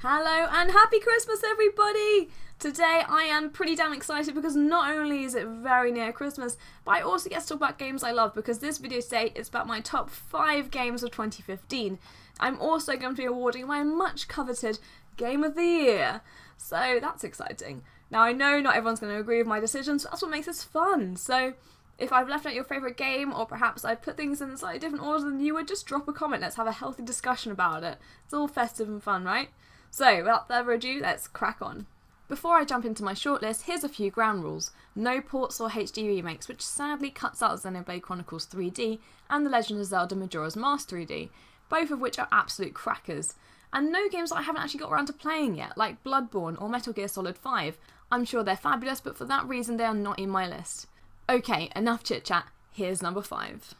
Hello and happy Christmas everybody! Today I am pretty damn excited because not only is it very near Christmas, but I also get to talk about games I love because this video today is about my top 5 games of 2015. I'm also going to be awarding my much coveted Game of the Year, so that's exciting. Now I know not everyone's going to agree with my decisions, but that's what makes this fun, so if I've left out your favourite game, or perhaps I've put things in a slightly different order than you would, just drop a comment, let's have a healthy discussion about it. It's all festive and fun, right? So, without further ado, let's crack on. Before I jump into my shortlist, here's a few ground rules. No ports or HD remakes, which sadly cuts out Xenoblade Chronicles 3D and The Legend of Zelda Majora's Mask 3D, both of which are absolute crackers. And no games that I haven't actually got around to playing yet, like Bloodborne or Metal Gear Solid 5. I'm sure they're fabulous, but for that reason they are not in my list. Okay, enough chit chat, here's number 5.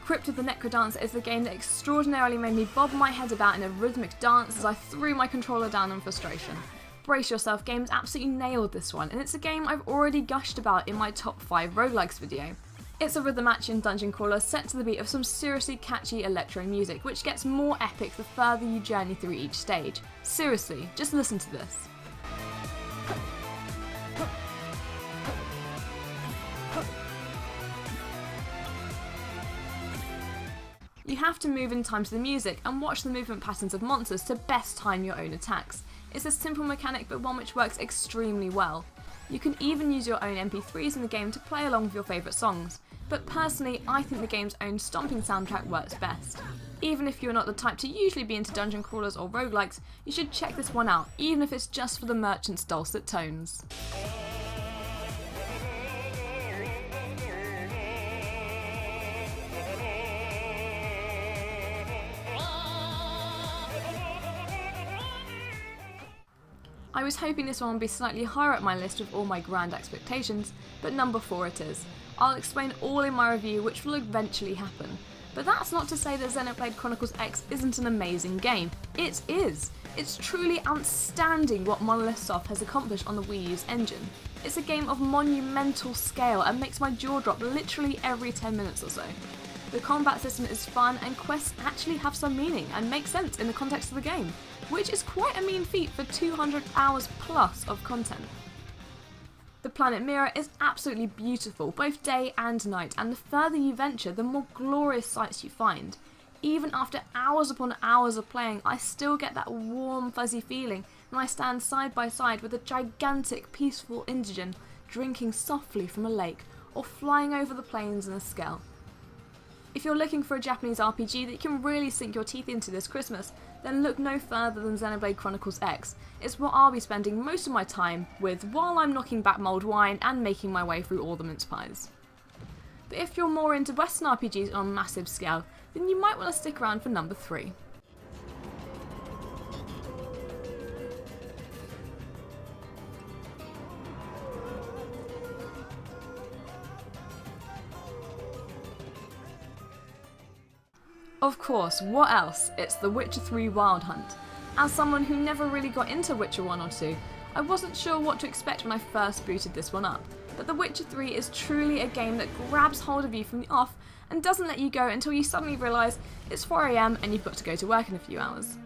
Crypt of the Necrodancer is the game that extraordinarily made me bob my head about in a rhythmic dance as I threw my controller down in frustration. Brace yourself, games absolutely nailed this one, and it's a game I've already gushed about in my top 5 roguelikes video. It's a rhythm action dungeon crawler set to the beat of some seriously catchy electro music, which gets more epic the further you journey through each stage. Seriously, just listen to this. You have to move in time to the music and watch the movement patterns of monsters to best time your own attacks. It's a simple mechanic but one which works extremely well. You can even use your own MP3s in the game to play along with your favourite songs, but personally I think the game's own stomping soundtrack works best. Even if you're not the type to usually be into dungeon crawlers or roguelikes, you should check this one out, even if it's just for the merchant's dulcet tones. I was hoping this one would be slightly higher up my list with all my grand expectations, but number 4 it is. I'll explain all in my review, which will eventually happen. But that's not to say that Xenoblade Chronicles X isn't an amazing game. It is! It's truly outstanding what Monolith Soft has accomplished on the Wii U's engine. It's a game of monumental scale and makes my jaw drop literally every 10 minutes or so. The combat system is fun and quests actually have some meaning and make sense in the context of the game, which is quite a mean feat for 200 hours plus of content. The planet Mirror is absolutely beautiful, both day and night, and the further you venture, the more glorious sights you find. Even after hours upon hours of playing, I still get that warm, fuzzy feeling when I stand side by side with a gigantic, peaceful indigene drinking softly from a lake or flying over the plains in a skell. If you're looking for a Japanese RPG that you can really sink your teeth into this Christmas, then look no further than Xenoblade Chronicles X. It's what I'll be spending most of my time with while I'm knocking back mulled wine and making my way through all the mince pies. But if you're more into Western RPGs on a massive scale, then you might want to stick around for number 3. Of course, what else? It's The Witcher 3 Wild Hunt. As someone who never really got into Witcher 1 or 2, I wasn't sure what to expect when I first booted this one up, but The Witcher 3 is truly a game that grabs hold of you from the off and doesn't let you go until you suddenly realise it's 4 AM and you've got to go to work in a few hours.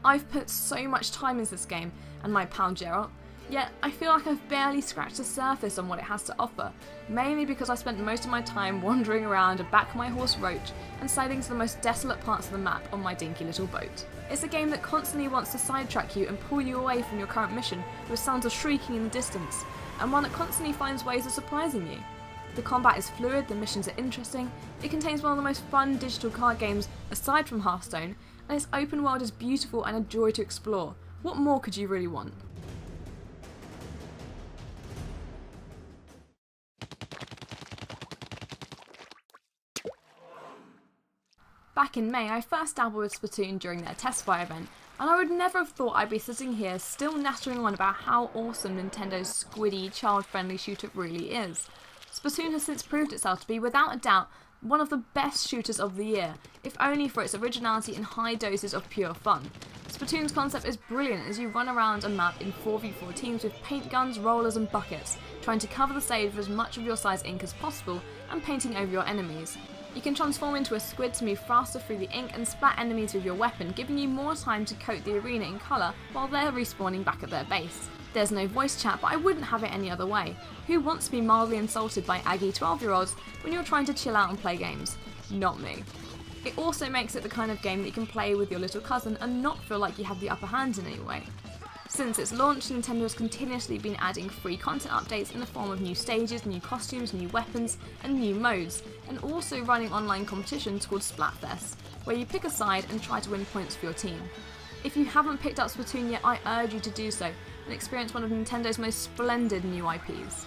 I've put so much time into this game and my pal Geralt, yet I feel like I've barely scratched the surface on what it has to offer, mainly because I spent most of my time wandering around and back my horse Roach and sailing to the most desolate parts of the map on my dinky little boat. It's a game that constantly wants to sidetrack you and pull you away from your current mission with sounds of shrieking in the distance, and one that constantly finds ways of surprising you. The combat is fluid, the missions are interesting, it contains one of the most fun digital card games aside from Hearthstone, and its open world is beautiful and a joy to explore. What more could you really want? Back in May, I first dabbled with Splatoon during their test fire event, and I would never have thought I'd be sitting here still nattering on about how awesome Nintendo's squiddy, child-friendly shooter really is. Splatoon has since proved itself to be, without a doubt, one of the best shooters of the year, if only for its originality and high doses of pure fun. Splatoon's concept is brilliant as you run around a map in 4v4 teams with paint guns, rollers and buckets, trying to cover the stage with as much of your size ink as possible and painting over your enemies. You can transform into a squid to move faster through the ink and splat enemies with your weapon, giving you more time to coat the arena in colour while they're respawning back at their base. There's no voice chat, but I wouldn't have it any other way. Who wants to be mildly insulted by aggy 12-year-olds when you're trying to chill out and play games? Not me. It also makes it the kind of game that you can play with your little cousin and not feel like you have the upper hand in any way. Since its launch, Nintendo has continuously been adding free content updates in the form of new stages, new costumes, new weapons, and new modes, and also running online competitions called Splatfest, where you pick a side and try to win points for your team. If you haven't picked up Splatoon yet, I urge you to do so and experience one of Nintendo's most splendid new IPs.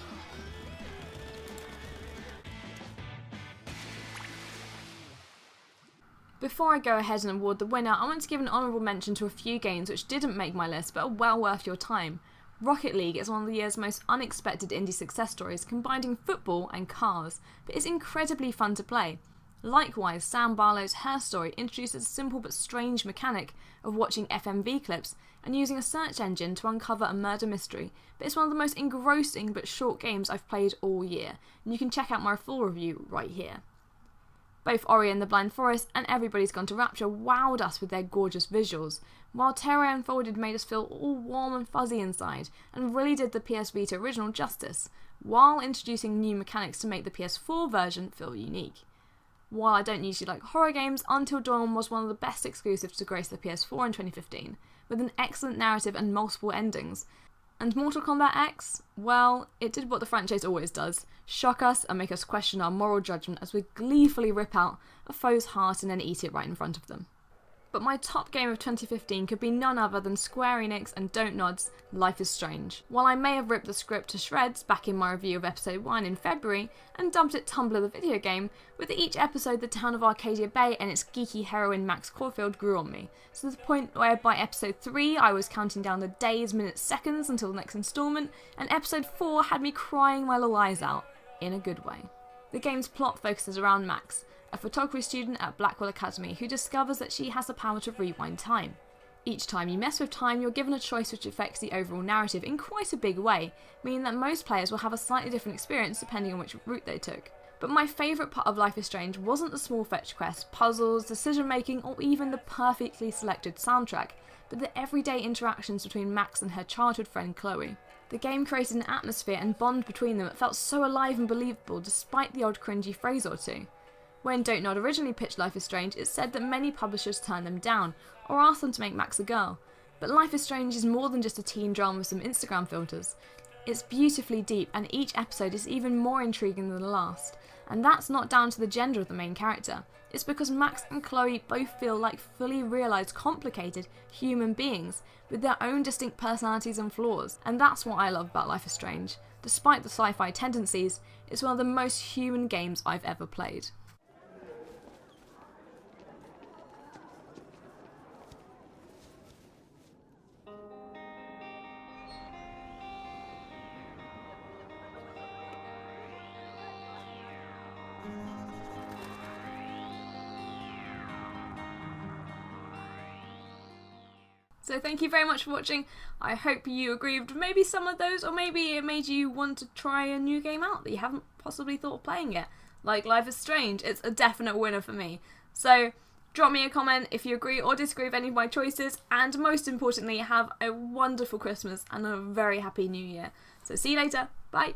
Before I go ahead and award the winner, I want to give an honourable mention to a few games which didn't make my list but are well worth your time. Rocket League is one of the year's most unexpected indie success stories, combining football and cars, but it's incredibly fun to play. Likewise, Sam Barlow's Her Story introduces a simple but strange mechanic of watching FMV clips and using a search engine to uncover a murder mystery, but it's one of the most engrossing but short games I've played all year, and you can check out my full review right here. Both Ori and the Blind Forest and Everybody's Gone to Rapture wowed us with their gorgeous visuals, while Terra Unfolded made us feel all warm and fuzzy inside and really did the PS Vita original justice, while introducing new mechanics to make the PS4 version feel unique. While I don't usually like horror games, Until Dawn was one of the best exclusives to grace the PS4 in 2015, with an excellent narrative and multiple endings. And Mortal Kombat X? Well, it did what the franchise always does, shock us and make us question our moral judgment as we gleefully rip out a foe's heart and then eat it right in front of them. But my top game of 2015 could be none other than Square Enix and Don't Nod's Life is Strange. While I may have ripped the script to shreds back in my review of episode 1 in February and dumped it Tumblr the video game, with each episode the town of Arcadia Bay and its geeky heroine Max Caulfield grew on me, to the point where by episode 3 I was counting down the days, minutes, seconds until the next instalment, and episode 4 had me crying my little eyes out, in a good way. The game's plot focuses around Max, a photography student at Blackwell Academy who discovers that she has the power to rewind time. Each time you mess with time, you're given a choice which affects the overall narrative in quite a big way, meaning that most players will have a slightly different experience depending on which route they took. But my favourite part of Life is Strange wasn't the small fetch quests, puzzles, decision making, or even the perfectly selected soundtrack, but the everyday interactions between Max and her childhood friend Chloe. The game created an atmosphere and bond between them that felt so alive and believable despite the odd cringy phrase or two. When Don't Nod originally pitched Life is Strange, it said that many publishers turned them down, or asked them to make Max a girl. But Life is Strange is more than just a teen drama with some Instagram filters. It's beautifully deep, and each episode is even more intriguing than the last. And that's not down to the gender of the main character. It's because Max and Chloe both feel like fully realised, complicated human beings with their own distinct personalities and flaws. And that's what I love about Life is Strange. Despite the sci-fi tendencies, it's one of the most human games I've ever played. So thank you very much for watching. I hope you agree with maybe some of those, or maybe it made you want to try a new game out that you haven't possibly thought of playing yet. Like Life is Strange, it's a definite winner for me. So drop me a comment if you agree or disagree with any of my choices, and most importantly, have a wonderful Christmas and a very happy New Year. So see you later, bye!